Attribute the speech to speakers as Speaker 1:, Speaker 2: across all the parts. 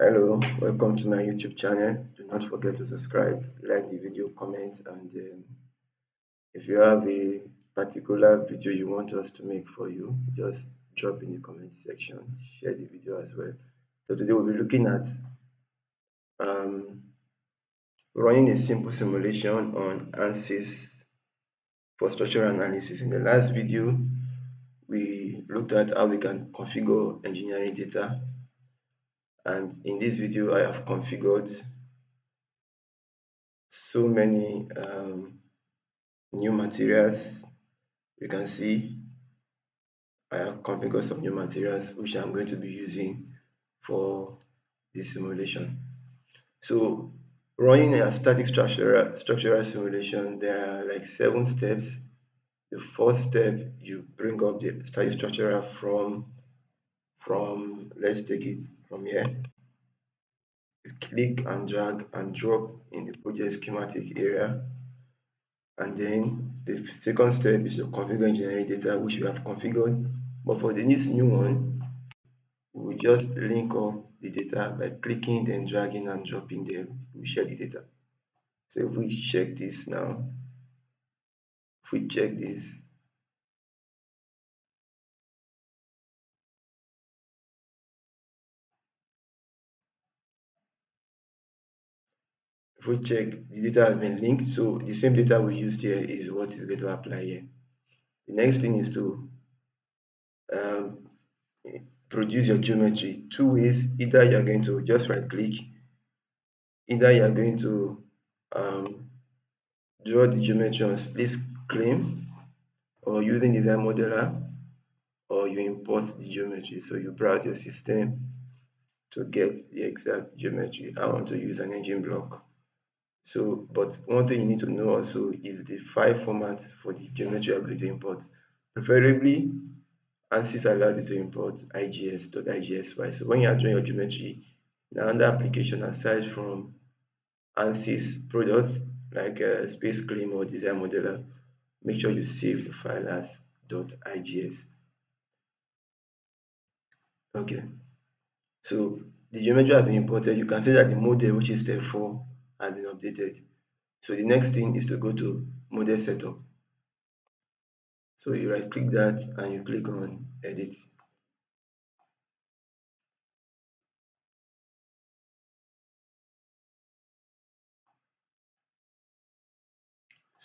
Speaker 1: Hello, welcome to my YouTube channel. Do not forget to subscribe, like the video, comment, and if you have a particular video you want us to make for you, just drop in the comment section, share the video as well. So today we'll be looking at um, running a simple simulation on Ansys for structural analysis. In the last video, we looked at how we can configure engineering data, and in this video, I have configured so many new materials. You can see I have configured some new materials which I'm going to be using for this simulation. So running a static structural simulation, there are like 7 steps. The first step, you bring up the static structural from let's take it from here. You click and drag and drop in the project schematic area. And then the second step is to configure engineering data, which we have configured. But for this new one, we will just link up the data by clicking, then dragging and dropping there. We share the data. So if we check this now, if we check this, if we check, the data has been linked. So the same data we used here is what is going to apply here. The next thing is to um, produce your geometry. Two ways: either you are going to just right click, either you are going to um, draw the geometry on split screen, or using design modeler, or you import the geometry. So you browse your system to get the exact geometry. I want to use an engine block. So, but one thing you need to know also is the file format for the geometry you're going to import. Preferably, Ansys allows you to import IGS.IGS file. So when you are drawing your geometry in another application aside from Ansys products like Space Claim or Design Modeler, make sure you save the file as .igs. Okay, so the geometry has been imported. You can see that the model, which is step 4, has been updated. So the next thing is to go to model setup. So you right click that and you click on edit.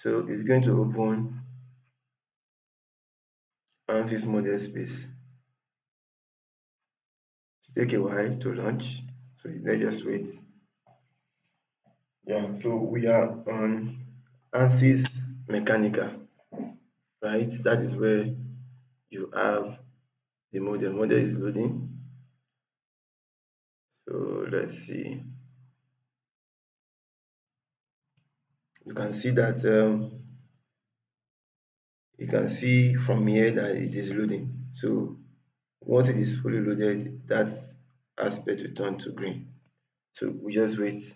Speaker 1: So it's going to open Ansys model space. It take a while to launch, so let's just wait. Yeah, so we are on Ansys mechanical, right? That is where you have the model. Model is loading. So let's see. You can see that you can see from here that it is loading. So once it is fully loaded, that aspect will turn to green. So we just wait.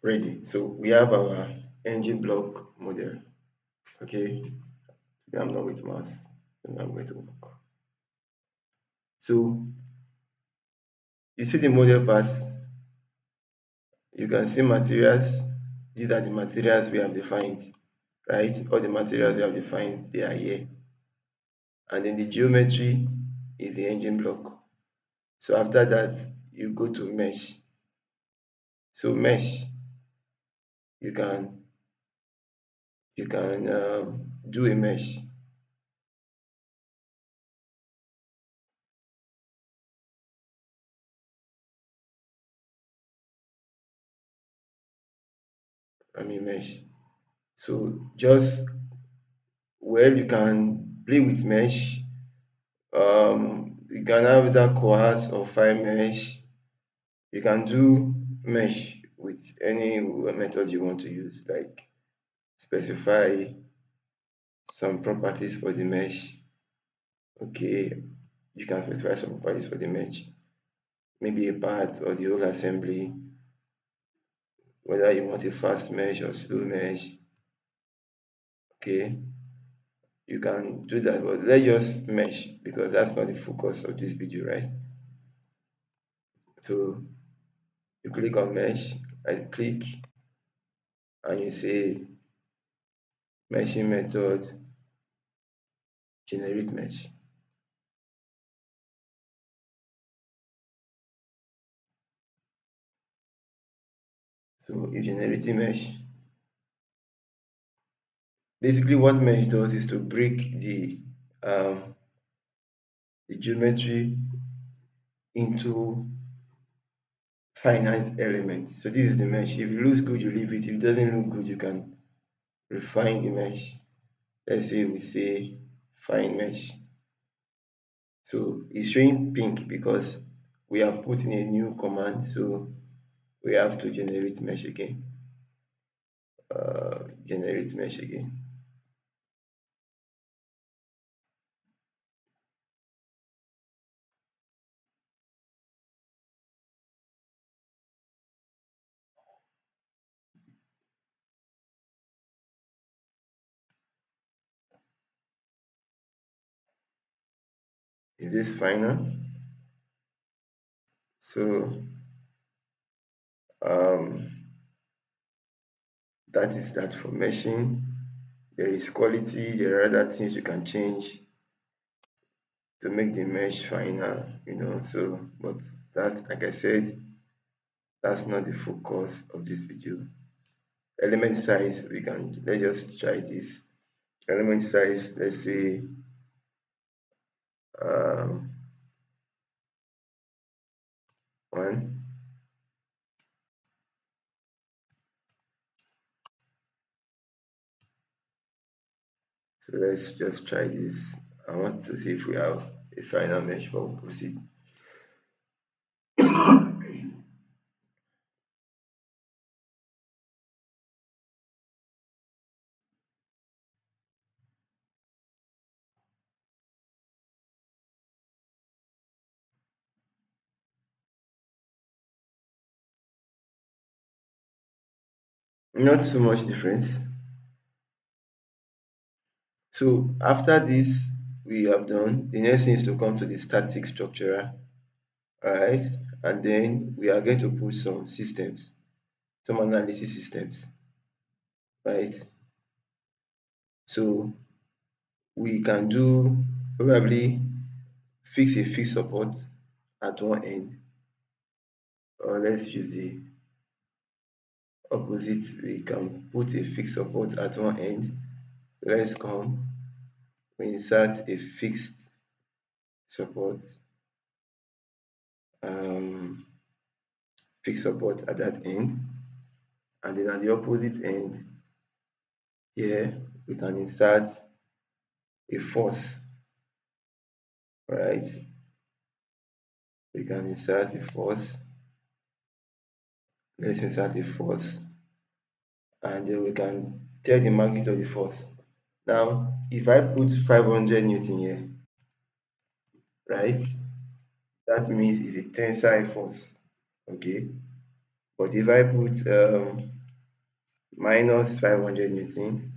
Speaker 1: Ready. So we have our engine block model. Okay. Today I'm not with mouse, and I'm going to work. So you see the model part. You can see materials. These are the materials we have defined, right? All the materials we have defined, they are here. And then the geometry is the engine block. So after that, you go to mesh. So mesh, you can do a mesh. Mesh. So just you can play with mesh. You can have either coarse or fine mesh. You can do mesh with any method you want to use, like specify some properties for the mesh. Okay, you can specify some properties for the mesh, maybe a part or the whole assembly, whether you want a fast mesh or slow mesh. Okay, you can do that, but let's just mesh because that's not the focus of this video, right? So you click on mesh, right click, and you say meshing method, generate mesh. So if generating mesh, basically what mesh does is to break the geometry into finite elements. So this is the mesh. If it looks good, you leave it. If it doesn't look good, you can refine the mesh. Let's say we say fine mesh. So it's showing pink because we have put in a new command. So we have to generate mesh again. Generate mesh again. Is this final? So um, that is that for meshing. There is quality. There are other things you can change to make the mesh final, so but that's, like I said, that's not the focus of this video. Element size, let's just try this. Element size, let's say um, 1. So let's just try this. I want to see if we have a final mesh before we proceed. Not so much difference. So after this we have done, the next thing is to come to the static structural. Alright, and then we are going to put some systems, some analysis systems, right? So we can do probably fix a fixed support at one end, or let's use the opposite. We can put a fixed support at one end. Let's come, we insert a fixed support, um, fixed support at that end, and then at the opposite end here we can insert a force, right? We can insert a force. Let's insert a force, and then we can tell the magnitude of the force. Now, if I put 500 Newton here, right, that means it's a tensile force, okay? But if I put minus 500 Newton,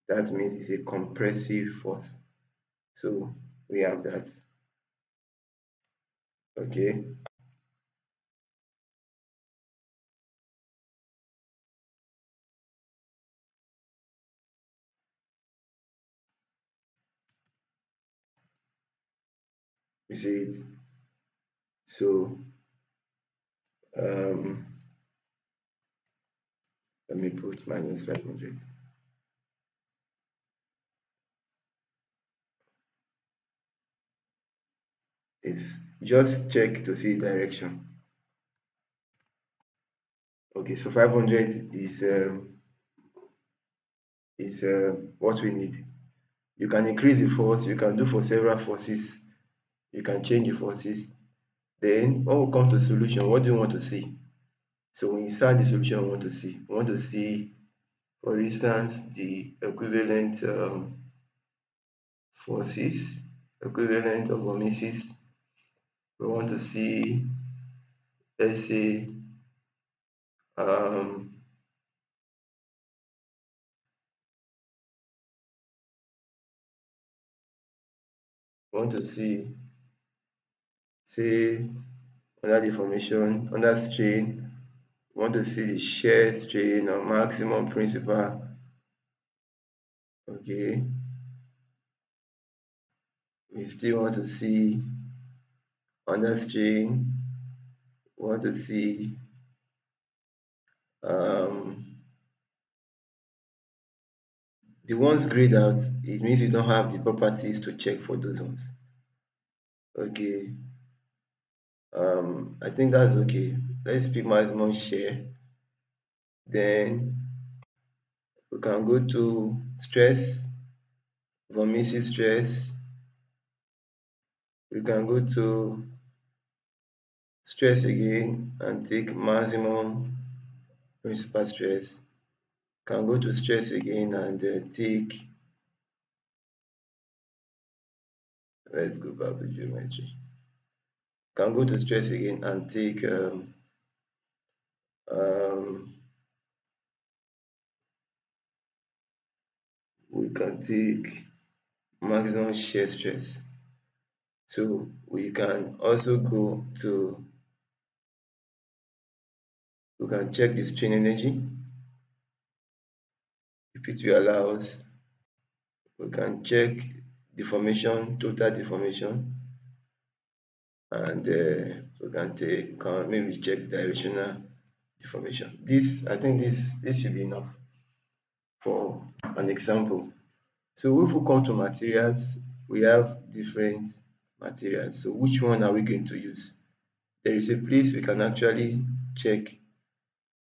Speaker 1: that means it's a compressive force. So we have that, okay? You see it? So um, let me put minus 500. It's just check to see direction. Okay, so 500 is what we need. You can increase the force, you can do for several forces, you can change the forces. Then when we come to solution, what do you want to see? So we insert the solution we want to see. We want to see, for instance, the equivalent forces, equivalent of omissions. We want to see, let's say, um, want to see, say, under the formation, under strain, we want to see the shear strain or maximum principal. Okay, we still want to see under strain, we want to see um, the ones grayed out. It means you don't have the properties to check for those ones. Okay, I think that's okay. Let's pick maximum share. Then we can go to stress, Vomicy stress. We can go to stress again and take maximum principal stress. Can go to stress again and take, let's go back to geometry. Can go to stress again and take um, we can take maximum shear stress. So we can also go to, we can check the strain energy. If it will allow us, we can check deformation, total deformation, and we can take, can maybe check directional deformation. This, I think this should be enough for an example. So if we come to materials, we have different materials. So which one are we going to use? There is a place we can actually check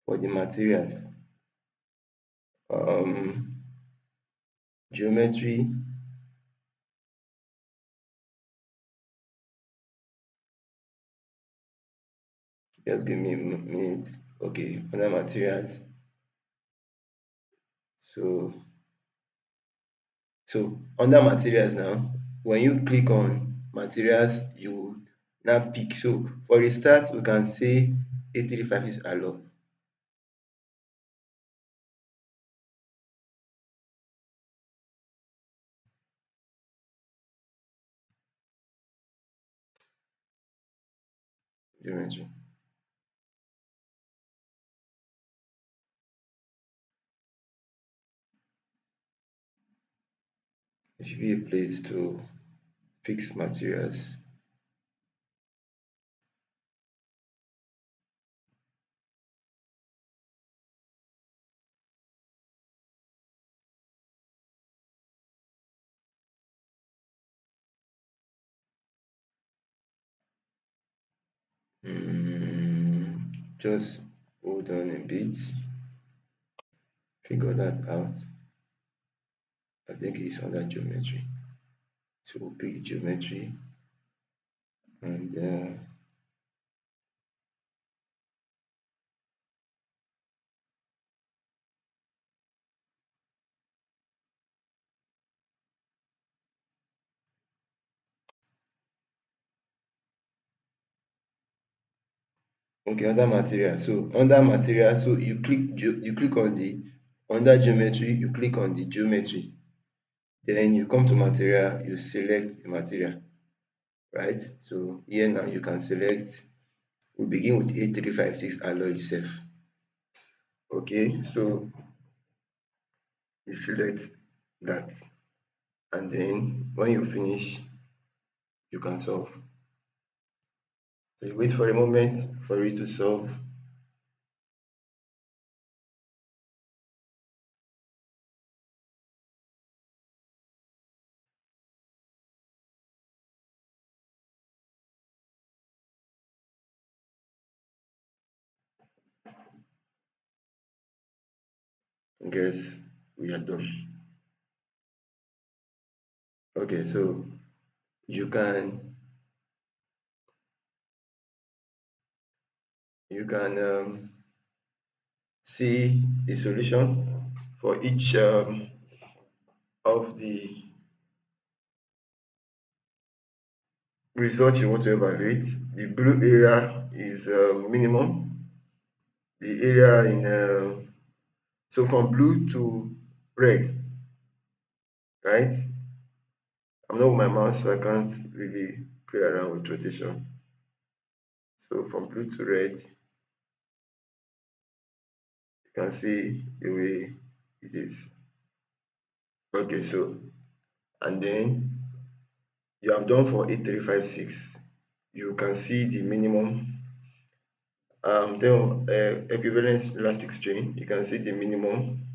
Speaker 1: for the materials. Um, Geometry, just give me a minute. Okay, other materials. So under materials now, when you click on materials, you now pick. So for the start, we can say 835 is alloy. Geometry. It should be a place to fix materials. Just hold on a bit, figure that out. I think it's under geometry. So we'll pick geometry and okay, under material. So under material, so you click on the, under geometry, you click on the geometry. Then you come to material, you select the material, right? So here now you can select, we begin with 8356 alloy itself. Okay, so you select that, and then when you finish, you can solve. So you wait for a moment for it to solve. I guess we are done. Okay, so you can see the solution for each of the result you want to evaluate. The blue area is minimum. The area in so from blue to red, right? I'm not with my mouse, so I can't really play around with rotation. So from blue to red, you can see the way it is. Okay, so and then you have done for 8356. You can see the minimum, then equivalence elastic strain. You can see the minimum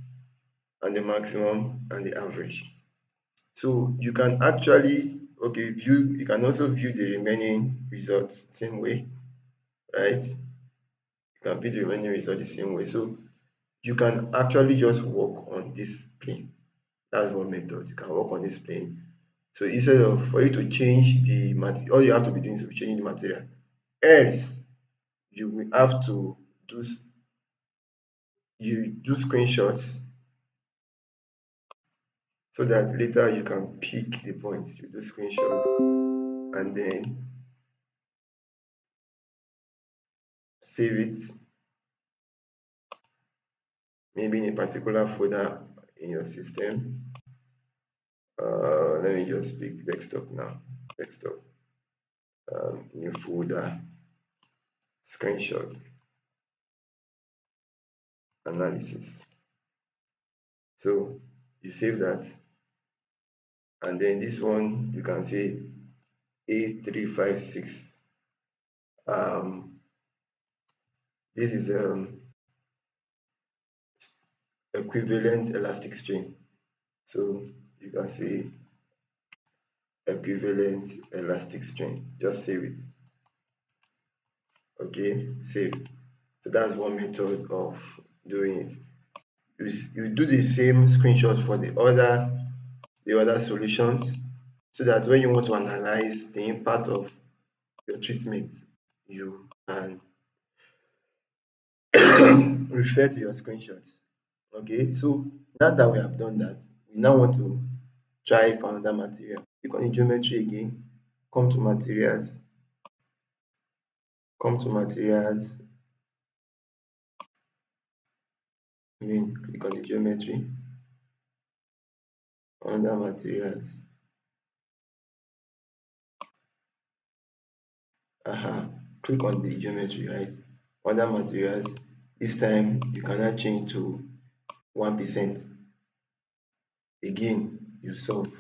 Speaker 1: and the maximum and the average. So you can actually, okay, view, you can also view the remaining results same way, right? You can view the remaining result the same way. So you can actually just work on this plane. That's one method. You can work on this plane. So instead of for you to change the material, all you have to be doing is to be changing the material. Else, you will have to do you do screenshots so that later you can pick the points. You do screenshots and then save it maybe in a particular folder in your system. Let me just pick desktop now. Desktop, new folder, screenshots, analysis. So you save that, and then this one you can say A356. Um, this is equivalent elastic strain. So you can say equivalent elastic strain. Just save it. Okay, save. So that's one method of doing it. You do the same screenshot for the other solutions so that when you want to analyze the impact of your treatment, you can refer to your screenshots. Okay, so now that we have done that, we now want to try for another material. Click on the geometry again, come to materials, come to materials, click on the geometry, under materials. Click on the geometry, right? Under materials, this time you cannot change to 1%. Again, you solve.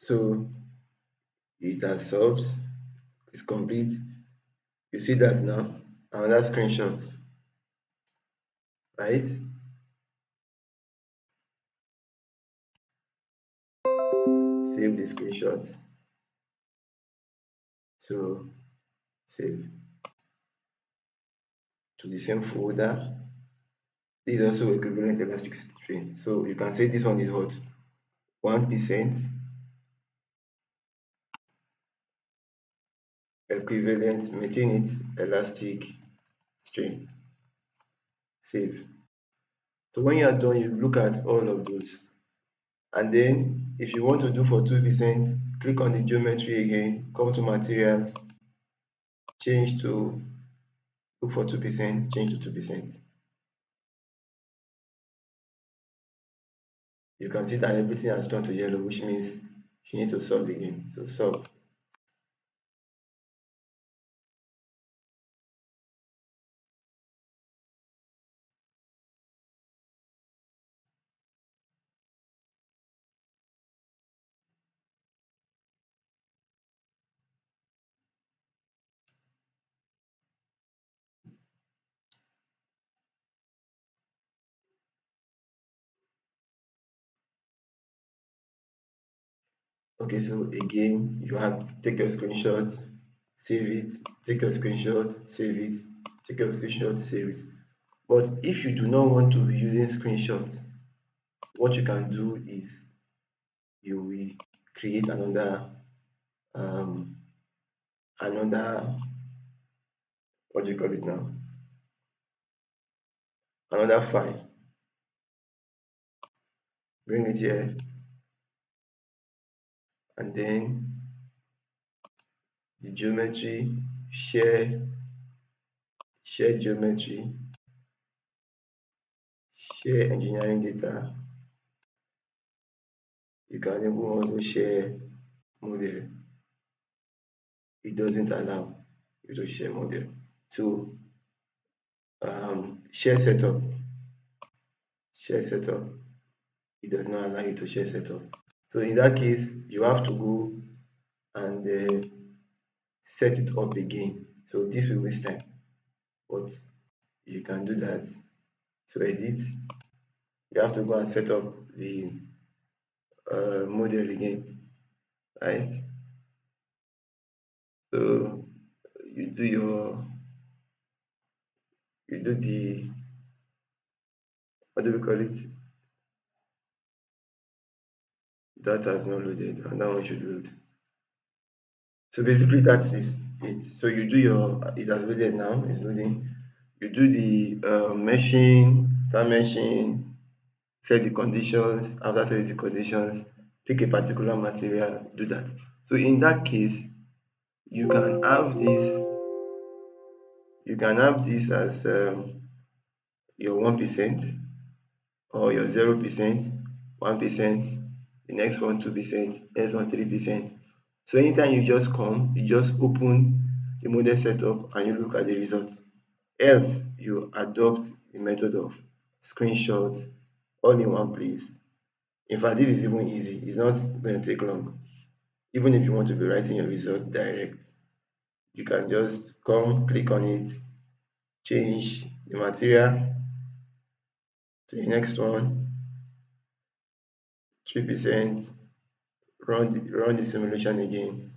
Speaker 1: So it has solved, it's complete. You see that now. Another screenshot, right? Save the screenshots. So save to the same folder. This is also equivalent elastic strain. So you can say this one is what? 1% equivalent, maintain it, elastic strain. Save. So when you are done, you look at all of those. And then if you want to do for 2%, click on the geometry again, come to materials, change to look for 2%, change to 2%. You can see that everything has turned to yellow, which means you need to solve again. So solve. Okay, so again, you have take a screenshot, save it, take a screenshot, save it, take a screenshot, save it. But if you do not want to be using screenshots, what you can do is you will create another um, another what do you call it now? Another file. Bring it here, and then the geometry, share geometry, share engineering data. You can even also share model. It doesn't allow you to share model. So share setup, it does not allow you to share setup. So in that case, you have to go and set it up again. So this will waste time, but you can do that. So edit, you have to go and set up the model again, right? So you do your you do the, what do we call it? That has not loaded, and that one should load. So basically that's it. So you do your, it has loaded now, it's loading. You do the meshing, start meshing, set the conditions. After setting the conditions, pick a particular material, do that. So in that case, you can have this, as your 1% or your 0%, 1%, the next one 2%, next one 3%. So anytime you just come, you just open the model setup and you look at the results. Else you adopt the method of screenshots all in one place. In fact, this is even easy. It's not going to take long. Even if you want to be writing your result direct, you can just come, click on it, change the material to the next one, 3%, run the simulation again.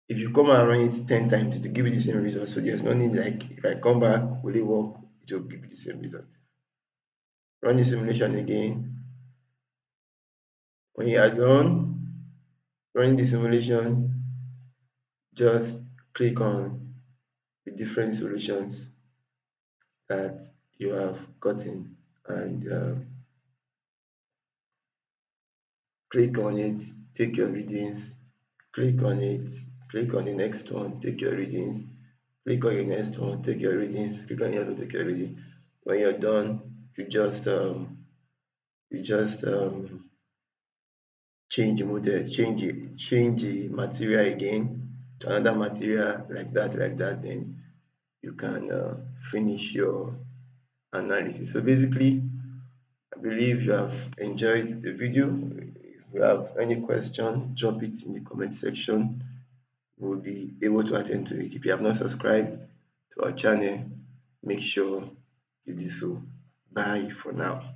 Speaker 1: If you come and run it 10 times, it will give you the same result. So there's no need, like, if I come back, will it work? It will give you the same result. Run the simulation again. When you are done running the simulation, just click on the different solutions that you have gotten and click on it, take your readings, click on it, click on the next one, take your readings, click on your next one, take your readings, click on the other one, take your reading. When you're done, you just change the model, change the material again to another material, like that, then you can finish your analysis. So basically, I believe you have enjoyed the video. If you have any question, drop it in the comment section. We'll be able to attend to it. If you have not subscribed to our channel, make sure you do so. Bye for now.